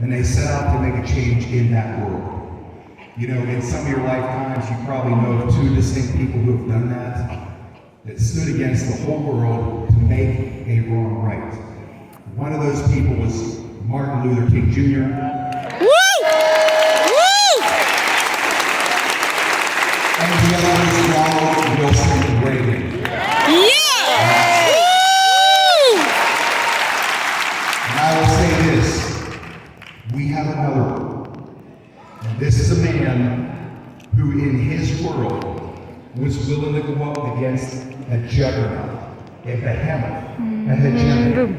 and they set out to make a change in that world. You know, in some of your lifetimes, you probably know of two distinct people who have done that stood against the whole world to make a wrong right. One of those people was Martin Luther King Jr. Woo! Woo! And the other one is Ronald Wilson Reagan. Yeah! Woo! And I will say this, we have another one. And this is a man who in his world was willing to go up against a juggernaut, a behemoth, a hegemony.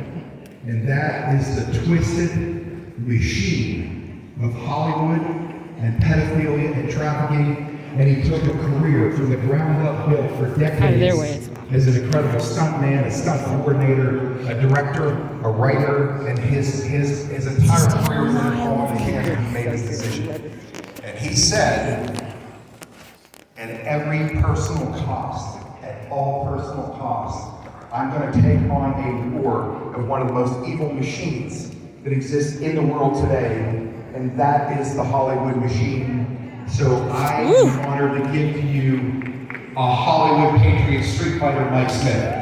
And that is the twisted machine of Hollywood and pedophilia and trafficking. And he took a career from the ground up built for decades as an incredible stuntman, a stunt coordinator, a director, a writer, and his entire career was in the palm of his hand when he made this decision. And he said, at every personal cost, at all personal costs, I'm going to take on a war of one of the most evil machines that exists in the world today, and that is the Hollywood machine. So I am honored to give to you a Hollywood Patriot street fighter, Mike Smith.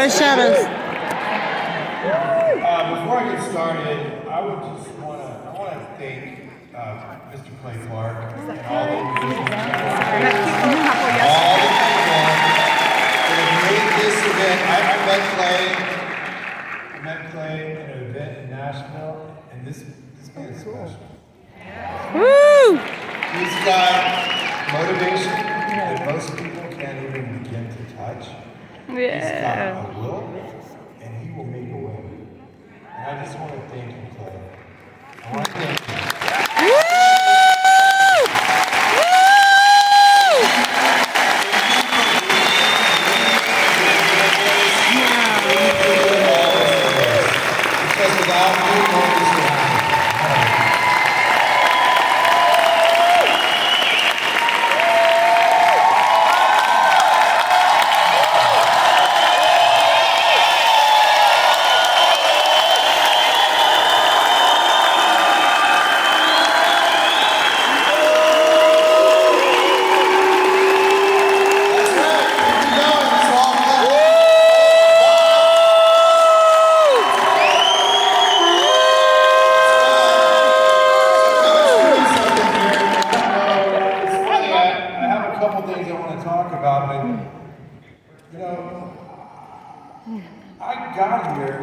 Shadows. Before I get started, I would just want to thank Mr. Clay Clark and all the musicians that have made this event. I met Clay at an event in Nashville, and this man is special. Woo! He's got motivation that most people can't even begin to touch. Yeah. He's got a will, and he will make a way. And I just want to thank you, Clay. I want to thank you. Woo! Because without you, none of this would happen.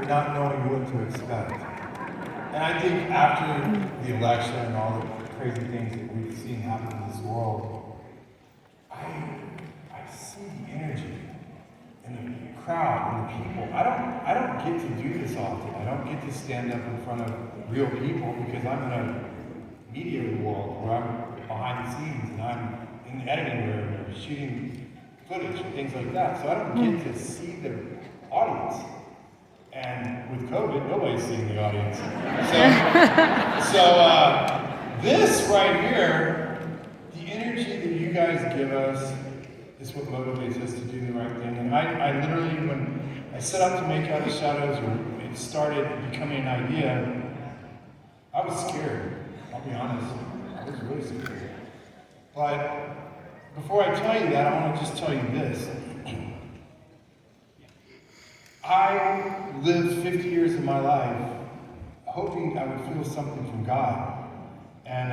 Not knowing what to expect. And I think after the election and all the crazy things that we've seen happen in this world, I see the energy and the crowd and the people. I don't get to do this often. I don't get to stand up in front of real people because I'm in a media world where I'm behind the scenes and I'm in the editing room or shooting footage and things like that. So I don't get to see the audience. And with COVID, nobody's seeing the audience. So this right here, the energy that you guys give us is what motivates us to do the right thing. And I literally, when I set out to make Out of Shadows, or it started becoming an idea, I was scared. I'll be honest. I was really scared. But before I tell you that, I want to just tell you this. I lived 50 years of my life hoping I would feel something from God. And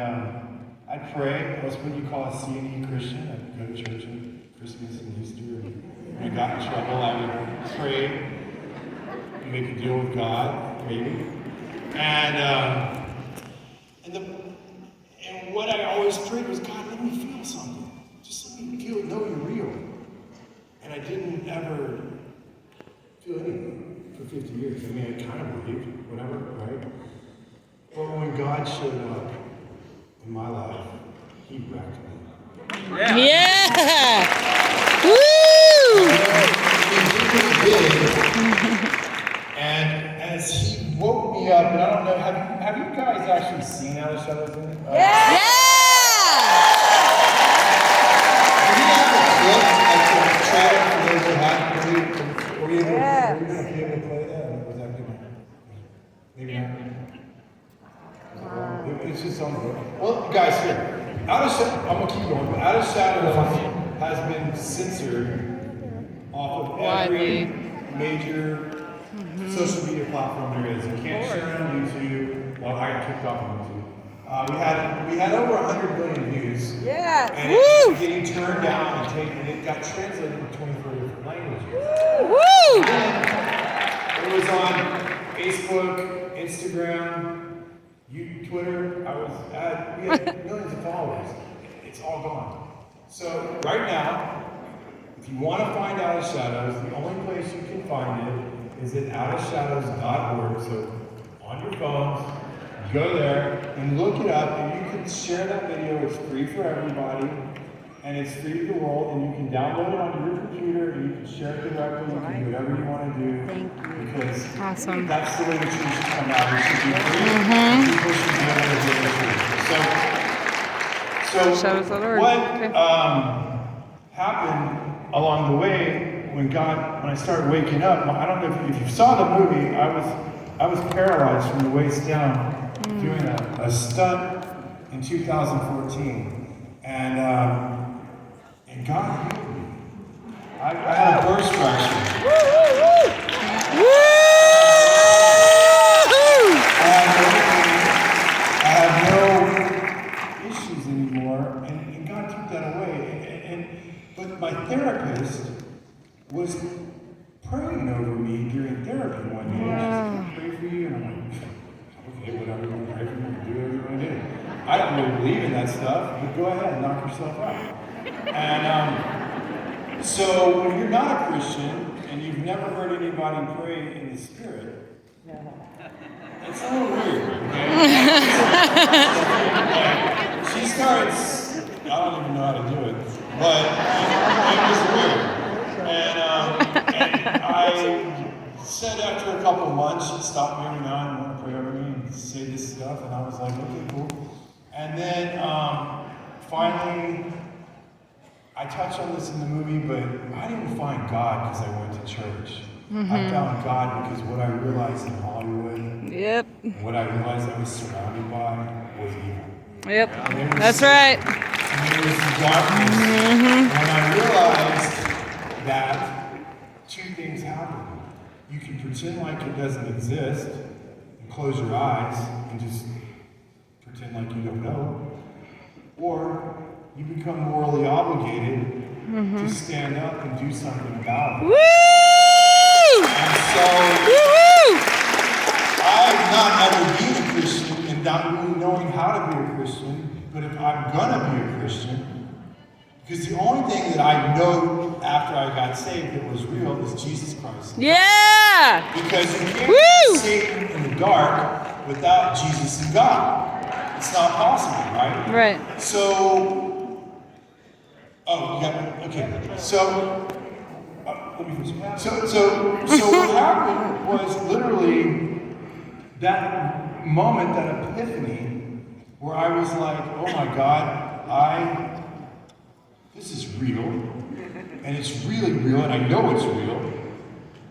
I'd pray. I was what you call a C&E Christian. I'd go to church on Christmas and Easter. And when I got in trouble, I would pray and make a deal with God, maybe. And what I always prayed was, God, let me feel something. Just let me know you're real. And I didn't ever feel anything. for 50 years. I mean, I kind of believed, whatever, right? But when God showed up in my life, He wrecked me. Yeah. Woo! And as He woke me up, and I don't know, have you guys actually seen Out of Shadows? Yeah. Were you able to play that? Was that good? Maybe not. It's just on the road. Well, guys, here. Out of Shadows, I'm gonna keep going. But Out of Shadows has been censored off of every major social media platform there is. You can't share it on YouTube. Well, I got kicked off on YouTube. We had over 100 million views. Yeah. And it's getting turned down and taken. It got translated to 24 different languages. Woo! It was on Facebook, Instagram, Twitter. We had millions of followers. It's all gone. So right now, if you want to find Out of Shadows, the only place you can find it is at outofshadows.org. So on your phones, go there and look it up, and you can share that video. It's free for everybody, and it's free to the world, and you can download it on your computer, and you can share it directly. You can do whatever you want to do. Thank you. Because Awesome. that's the way the truth should come out. It should be free. People should be able to do the truth. So Shadows.org. what Okay. happened along the way when I started waking up? I don't know if you saw the movie. I was paralyzed from the waist down doing a stunt in 2014, and God healed me. I had a burst fracture. I have no issues anymore, and God took that away. But my therapist was praying over me during therapy one day. She said, "Pray for you," and I'm like, "Okay, whatever you want to pray for me, do whatever you want to do." I don't really believe in that stuff, but go ahead and knock yourself out. And so when you're not a Christian and you've never heard anybody pray in the Spirit, it's a little weird, okay? She starts, I don't even know how to do it, but it was weird. And I said after a couple of months, she'd stop me every now and then, pray over me and say this stuff, and I was like, okay, cool. And then finally, I touched on this in the movie, but I didn't find God because I went to church. I found God because what I realized in Hollywood, Yep. what I realized I was surrounded by was evil. Yep. That's right. And there was darkness. And I realized that two things happen. You can pretend like it doesn't exist and close your eyes and just pretend like you don't know. Or you become morally obligated to stand up and do something about it. Woo! And so, I've not ever been a Christian and not really knowing how to be a Christian, but if I'm gonna be a Christian, because the only thing that I know after I got saved that was real is Jesus Christ. Yeah! Because you can't see Satan in the dark without Jesus and God. It's not possible, right? Right. So, okay. So, let me finish. So what happened was literally that moment, that epiphany, where I was like, oh my God, this is real, and it's really real, and I know it's real.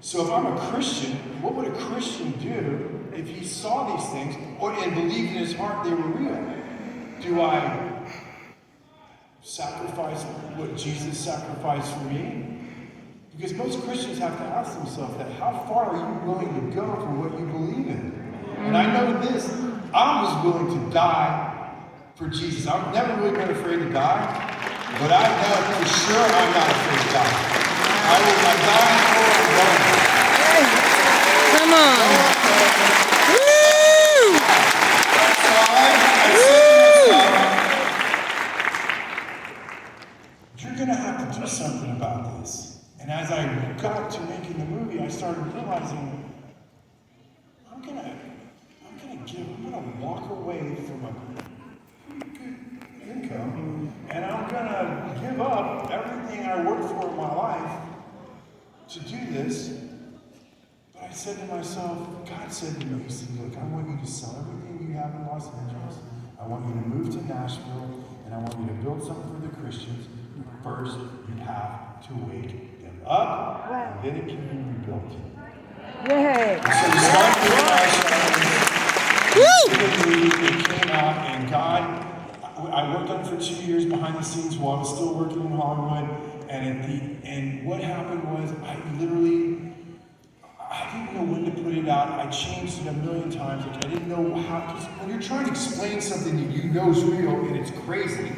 So if I'm a Christian, what would a Christian do if he saw these things and believed in his heart they were real? Do I sacrifice what Jesus sacrificed for me? Because most Christians have to ask themselves that, how far are you willing to go for what you believe in? And I know this, I was willing to die for Jesus. I've never really been afraid to die, but I know for sure I'm not afraid to die. I will die for one. Come on. Woo! So I said to myself, you're going to have to do something about this. And as I got to making the movie, I started realizing I said to myself, God said to me, he said, look, I want you to sell everything you have in Los Angeles. I want you to move to Nashville, and I want you to build something for the Christians. First, you have to wake them up, and then it can be rebuilt. Yay! So we started doing it came out, and God, I worked on it for 2 years behind the scenes while I was still working in Hollywood, and what happened was I didn't know when to put it out. I changed it a million times. Like I didn't know how, because when you're trying to explain something that you know is real and it's crazy,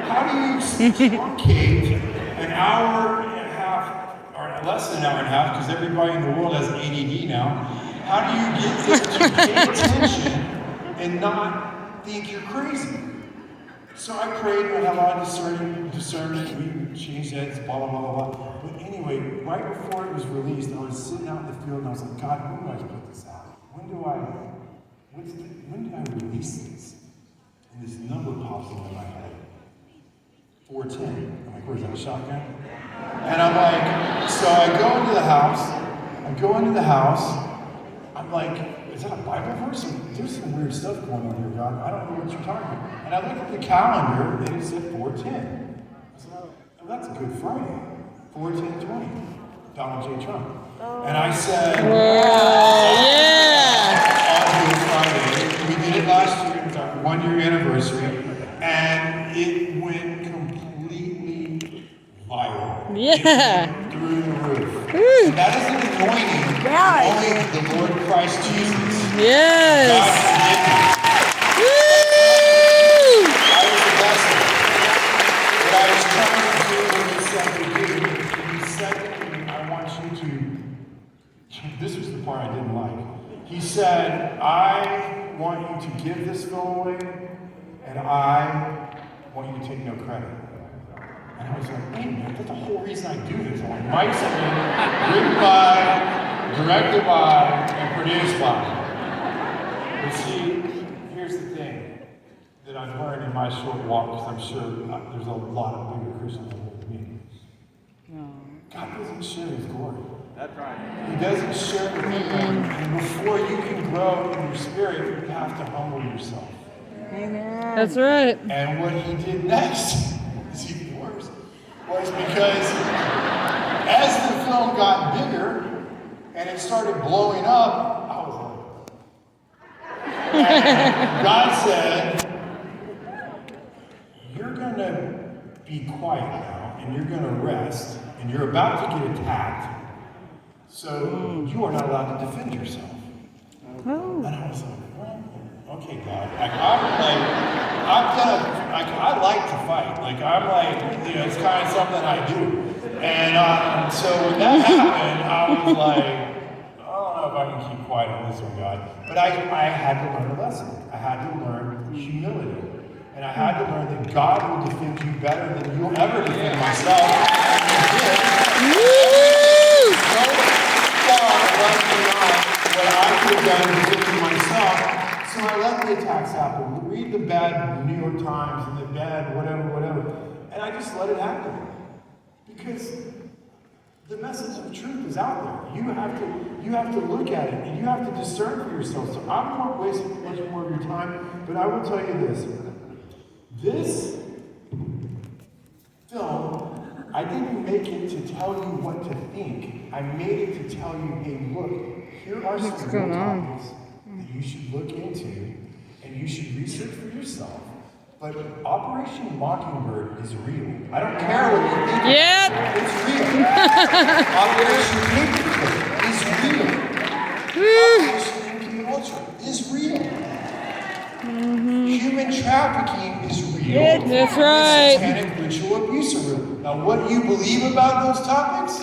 how do you truncate an hour and a half, or less than an hour and a half, because everybody in the world has ADD now, how do you get them to pay attention and not think you're crazy? So I prayed, and I had a lot of discernment, we changed heads, blah, blah, blah, blah, blah. But anyway, right before it was released, I was sitting out in the field, and I was like, God, when do I put this out? When do I release this? And this number pops into my head. 410. I'm like, where's that, a shotgun? And I'm like, so I go into the house, I'm like, is that a Bible verse? There's some weird stuff going on here, God. I don't know what you're talking about. And I looked at the calendar, and it said 410. I said, oh, that's a Good Friday. 4/10/20. Donald J. Trump. And I said, Whoa, yeah. on Good Friday. We did it last year. It was our 1-year anniversary. And it went completely viral. Yeah. It went through the roof. And that is an anointing. Yeah. Only the Lord Christ Jesus. Yes. God forgive me. Woo! I was a vessel. What I was trying to do when he said to do, he said to me, I want you to, this was the part I didn't like. He said, I want you to give this film away, and I want you to take no credit. And I was like, wait a minute, that's the whole reason I do this. I'm like, Mike's written by, directed by, and produced by. But see, here's the thing that I've learned in my short walk, because I'm sure there's a lot of bigger Christians than me. God doesn't share his glory. That's right. He doesn't share it with anyone. And before you can grow in your spirit, you have to humble yourself. Amen. That's right. And what he did next is even worse. Was because as the film got bigger and it started blowing up, I was like, and God said, you're going to be quiet now, and you're going to rest, and you're about to get attacked, so you are not allowed to defend yourself. And I was like, well, okay, God. I like to fight. I'm like, it's kind of something I do. And so when that happened, I was like, I don't know if I can keep quiet on this one, God. But I had to learn a lesson. I had to learn humility. And I had to learn that God will defend you better than you'll ever defend myself. And what I could have done to defend myself. So I let the attacks happen. Read the bad New York Times and the bad whatever. And I just let it happen. Because the message of truth is out there. You have to look at it and you have to discern for yourself. So I'm not wasting much more of your time, but I will tell you this. This film, I didn't make it to tell you what to think. I made it to tell you, hey, look, here are some real topics that you should look into and you should research for yourself. But Operation Mockingbird is real. I don't care what you think. Yep. It's real. Operation Paperclip is real. Operation MK Ultra is real. Human trafficking is real. That's right. Satanic ritual abuse are real. Now, what you believe about those topics,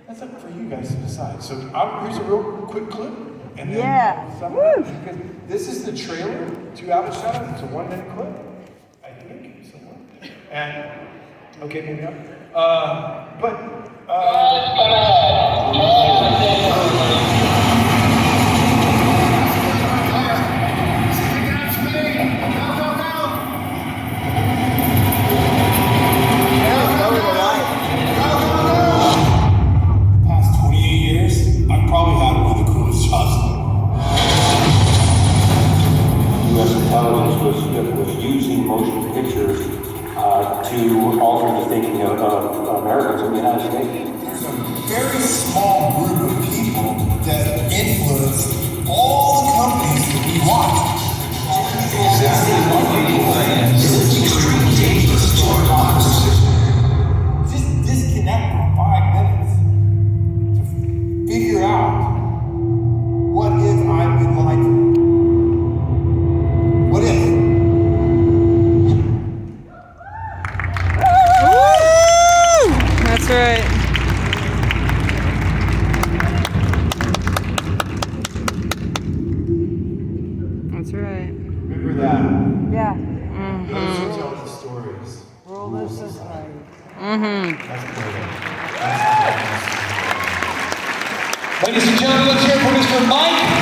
that's up for you guys to decide. So here's a real quick clip. And then because this is the trailer to Out of Shadows. It's a 1-minute clip, I think, somewhere. And, okay, maybe not. motion pictures to alter the thinking of Americans in the United States. There's a very small group of people that influence all the companies that we watch. Just disconnect for 5 minutes to figure out, what if I've been lied to? What if? Woo! That's right. That's right. Remember that. Yeah. Those who tell the stories. Rule of society. That's good. Ladies and gentlemen, let's hear it for Mr. Mike